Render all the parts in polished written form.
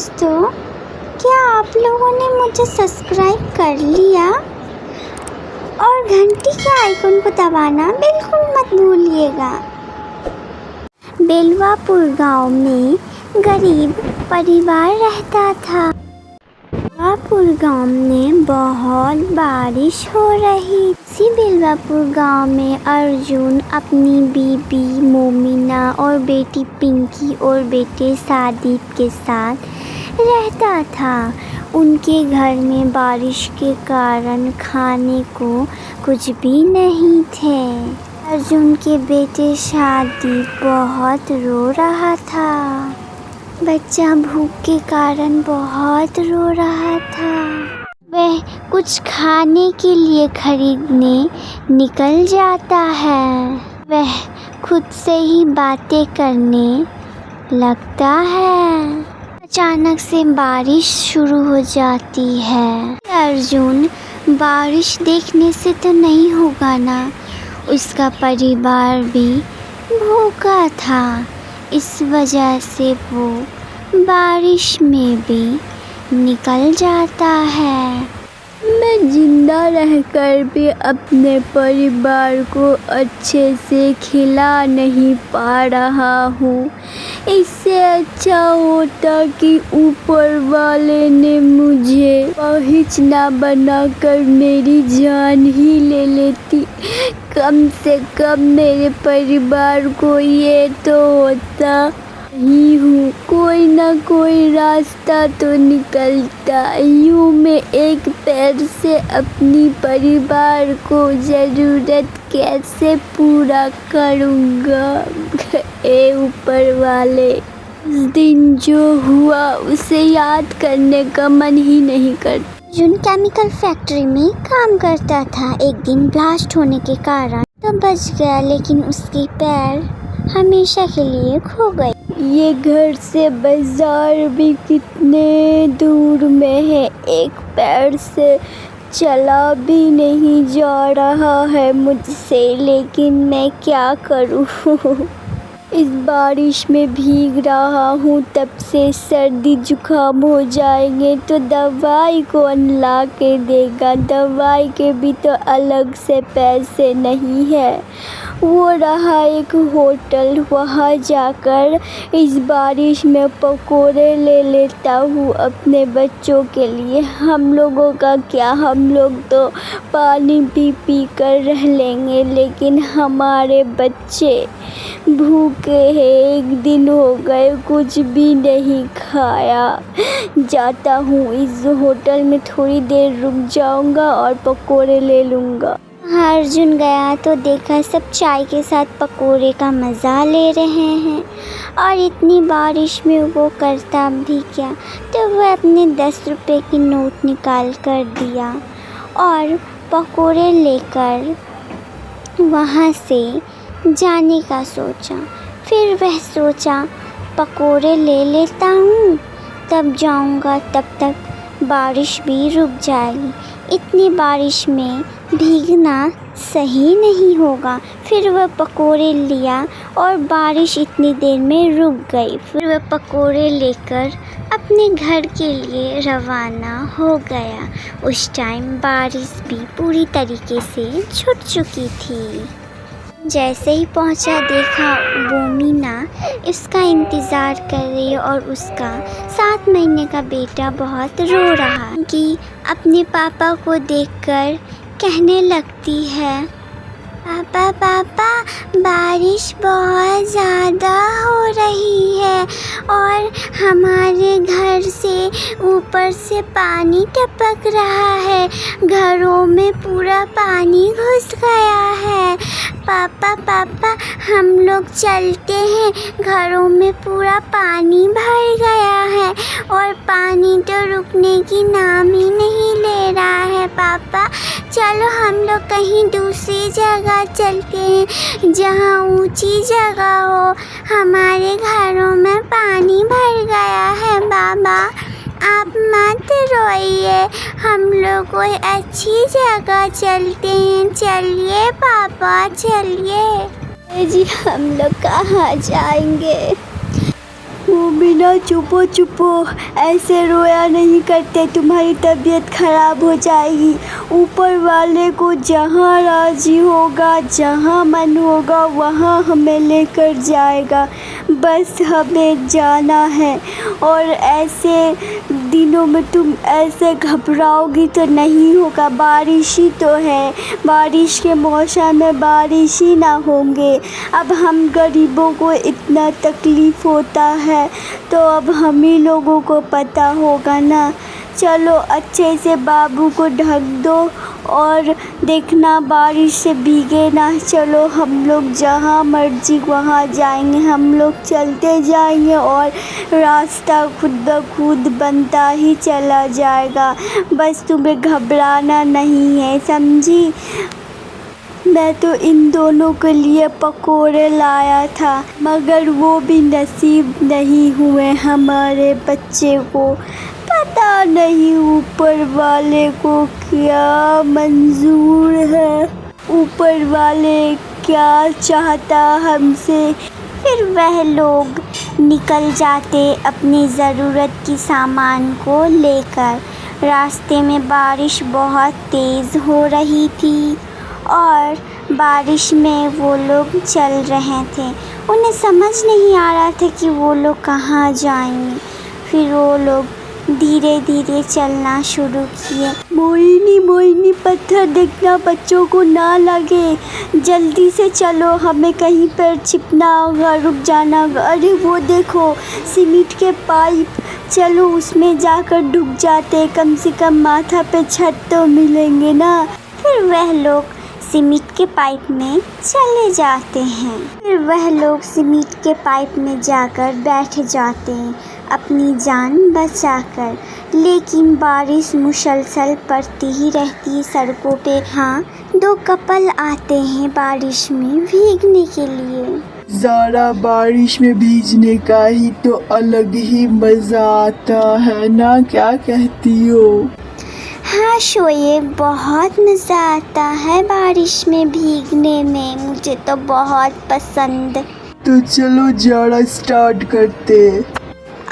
दोस्तों, क्या आप लोगों ने मुझे सब्सक्राइब कर लिया? और घंटी के आइकन को दबाना बिल्कुल मत भूलिएगा। बेलवापुर गांव में गरीब परिवार रहता था। बेलवापुर गांव में बहुत बारिश हो रही थी। बेलवापुर गांव में अर्जुन अपनी बीबी मोमिना और बेटी पिंकी और बेटे सादिक के साथ रहता था। उनके घर में बारिश के कारण खाने को कुछ भी नहीं थे। अर्जुन के बेटे सादिक बहुत रो रहा था। बच्चा भूख के कारण बहुत रो रहा था। वह कुछ खाने के लिए खरीदने निकल जाता है। वह खुद से ही बातें करने लगता है। अचानक से बारिश शुरू हो जाती है। अर्जुन, बारिश देखने से तो नहीं होगा ना? उसका परिवार भी भूखा था, इस वजह से वो बारिश में भी निकल जाता है। मैं जिंदा रहकर भी अपने परिवार को अच्छे से खिला नहीं पा रहा हूँ। इससे अच्छा होता कि ऊपर वाले ने मुझे पहुँच ना बनाकर मेरी जान ही ले लेती। कम से कम मेरे परिवार को ये तो होता ही हूँ, कोई ना कोई रास्ता तो निकलता। यूँ मैं एक पैर से अपनी परिवार को ज़रूरत कैसे पूरा करूँगा? ए ऊपर वाले, उस दिन जो हुआ उसे याद करने का मन ही नहीं करता। अर्जुन केमिकल फैक्ट्री में काम करता था। एक दिन ब्लास्ट होने के कारण तो बच गया, लेकिन उसके पैर हमेशा के लिए खो गए। ये घर से बाजार भी कितने दूर में है। एक पैर से चला भी नहीं जा रहा है मुझसे, लेकिन मैं क्या करूँ? इस बारिश में भीग रहा हूँ, तब से सर्दी जुकाम हो जाएंगे तो दवाई कौन ला के देगा? दवाई के भी तो अलग से पैसे नहीं है। वो रहा एक होटल, वहाँ जाकर इस बारिश में पकोड़े ले लेता हूँ अपने बच्चों के लिए। हम लोगों का क्या, हम लोग तो पानी पी पी कर रह लेंगे, लेकिन हमारे बच्चे भूखे हैं। एक दिन हो गए कुछ भी नहीं खाया। जाता हूँ इस होटल में, थोड़ी देर रुक जाऊँगा और पकोड़े ले लूँगा। अर्जुन गया तो देखा सब चाय के साथ पकोड़े का मज़ा ले रहे हैं, और इतनी बारिश में वो करता भी क्या? तो वह अपने 10 रुपए की नोट निकाल कर दिया और पकोड़े लेकर वहाँ से जाने का सोचा। फिर वह सोचा पकोड़े ले लेता हूँ, तब जाऊँगा, तब तक बारिश भी रुक जाएगी। इतनी बारिश में भीगना सही नहीं होगा। फिर वह पकोड़े लिया और बारिश इतनी देर में रुक गई। फिर वह पकोड़े लेकर अपने घर के लिए रवाना हो गया। उस टाइम बारिश भी पूरी तरीके से छूट चुकी थी। जैसे ही पहुंचा, देखा मोमिना इसका इंतज़ार कर रही है और उसका 7 महीने का बेटा बहुत रो रहा कि अपने पापा को देखकर कहने लगती है, पापा पापा, बारिश बहुत ज़्यादा हो रही है और हमारे घर से ऊपर से पानी टपक रहा है। घरों में पूरा पानी घुस गया है। पापा पापा, हम लोग चलते हैं, घरों में पूरा पानी भर गया है और पानी तो रुकने की नाम ही नहीं ले रहा है। पापा चलो हम लोग कहीं दूसरी जगह चलते हैं, जहाँ ऊंची जगह हो। हमारे घरों में पानी भर गया है। बाबा आप मत रोइए, हम लोग कोई अच्छी जगह चलते हैं। चलिए पापा चलिए। जी हम लोग कहाँ जाएंगे? मोमिना चुपो चुपो, ऐसे रोया नहीं करते, तुम्हारी तबीयत खराब हो जाएगी। ऊपर वाले को जहाँ राजी होगा, जहाँ मन होगा वहाँ हमें लेकर जाएगा। बस हमें जाना है। और ऐसे दिनों में तुम ऐसे घबराओगी तो नहीं होगा। बारिश ही तो है, बारिश के मौसम में बारिश ही ना होंगे। अब हम गरीबों को इतना तकलीफ़ होता है तो अब हम ही लोगों को पता होगा ना। चलो अच्छे से बाबू को ढक दो और देखना बारिश से भीगे ना। चलो हम लोग जहाँ मर्जी वहाँ जाएंगे, हम लोग चलते जाएंगे और रास्ता खुद ब खुद बनता ही चला जाएगा। बस तुम्हें घबराना नहीं है, समझी। मैं तो इन दोनों के लिए पकोड़े लाया था मगर वो भी नसीब नहीं हुए हमारे बच्चे को। पता नहीं ऊपर वाले को क्या मंजूर है, ऊपर वाले क्या चाहता हमसे। फिर वह लोग निकल जाते अपनी ज़रूरत की सामान को लेकर। रास्ते में बारिश बहुत तेज़ हो रही थी और बारिश में वो लोग चल रहे थे। उन्हें समझ नहीं आ रहा था कि वो लोग कहाँ जाएंगे। फिर वो लोग धीरे धीरे चलना शुरू किए। मोहिनी पत्थर देखना, बच्चों को ना लगे, जल्दी से चलो, हमें कहीं पर छिपना होगा, रुक जाना होगा। अरे वो देखो सीमेंट के पाइप, चलो उसमें जाकर डूब जाते, कम से कम माथा पे छत तो मिलेंगे ना। फिर वह लोग सीमेंट के पाइप में चले जाते हैं। फिर वह लोग सीमेंट के पाइप में जाकर बैठ जाते हैं अपनी जान बचाकर। लेकिन बारिश मुसलसल पड़ती ही रहती है सड़कों पे। हाँ, दो कपल आते हैं बारिश में भीगने के लिए। ज़रा बारिश में भीगने का ही तो अलग ही मज़ा आता है ना, क्या कहती हो? हाँ शोएब, बहुत मज़ा आता है बारिश में भीगने में, मुझे तो बहुत पसंद। तो चलो ज़रा स्टार्ट करते।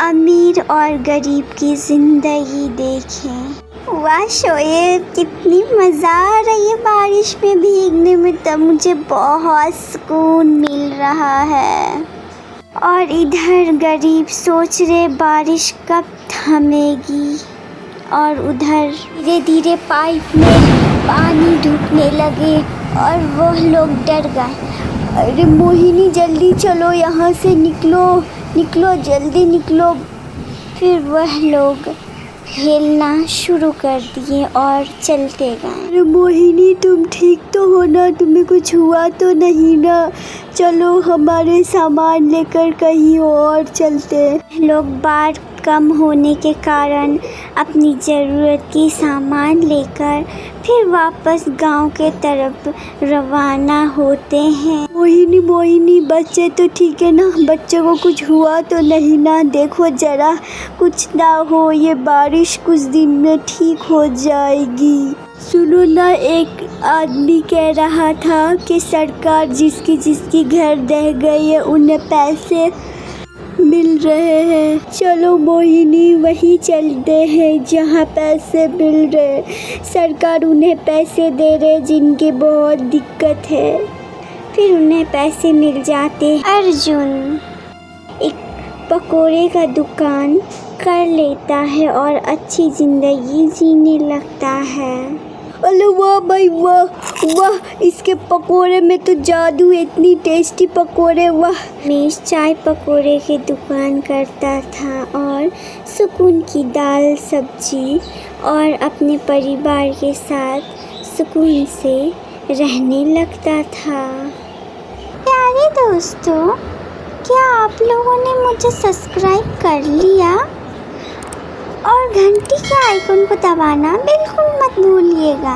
अमीर और गरीब की ज़िंदगी देखें। वाह शोएब, कितनी मज़ा आ रही है बारिश में भीगने में, तो मुझे बहुत सुकून मिल रहा है। और इधर गरीब सोच रहे बारिश कब थमेगी, और उधर धीरे धीरे पाइप में पानी ढुकने लगे और वो लोग डर गए। अरे मोहिनी जल्दी चलो, यहाँ से निकलो जल्दी निकलो। फिर वह लोग खेलना शुरू कर दिए और चलते गए। अरे मोहिनी तुम ठीक तो हो ना, तुम्हें कुछ हुआ तो नहीं ना? चलो हमारे सामान लेकर कहीं और चलते। लोग बाढ़ कम होने के कारण अपनी ज़रूरत की सामान लेकर फिर वापस गांव के तरफ रवाना होते हैं। मोहिनी बच्चे तो ठीक है ना? बच्चे को कुछ हुआ तो नहीं ना? देखो जरा कुछ ना हो, ये बारिश कुछ दिन में ठीक हो जाएगी। सुनो ना, एक आदमी कह रहा था कि सरकार जिसकी घर ढह गई है उन्हें पैसे मिल रहे हैं। चलो मोहिनी वहीं चलते हैं जहाँ पैसे मिल रहे। सरकार उन्हें पैसे दे रहे जिनकी बहुत दिक्कत है। फिर उन्हें पैसे मिल जाते। अर्जुन एक पकोड़े का दुकान कर लेता है और अच्छी ज़िंदगी जीने लगता है। अरे वाह भाई वाह, इसके पकोड़े में तो जादू है, इतनी टेस्टी पकोड़े, वाह। रमेश चाय पकोड़े की दुकान करता था और सुकून की दाल सब्जी और अपने परिवार के साथ सुकून से रहने लगता था। प्यारे दोस्तों, क्या आप लोगों ने मुझे सब्सक्राइब कर लिया? और घंटी के आइकन को दबाना बिल्कुल मत भूलिएगा।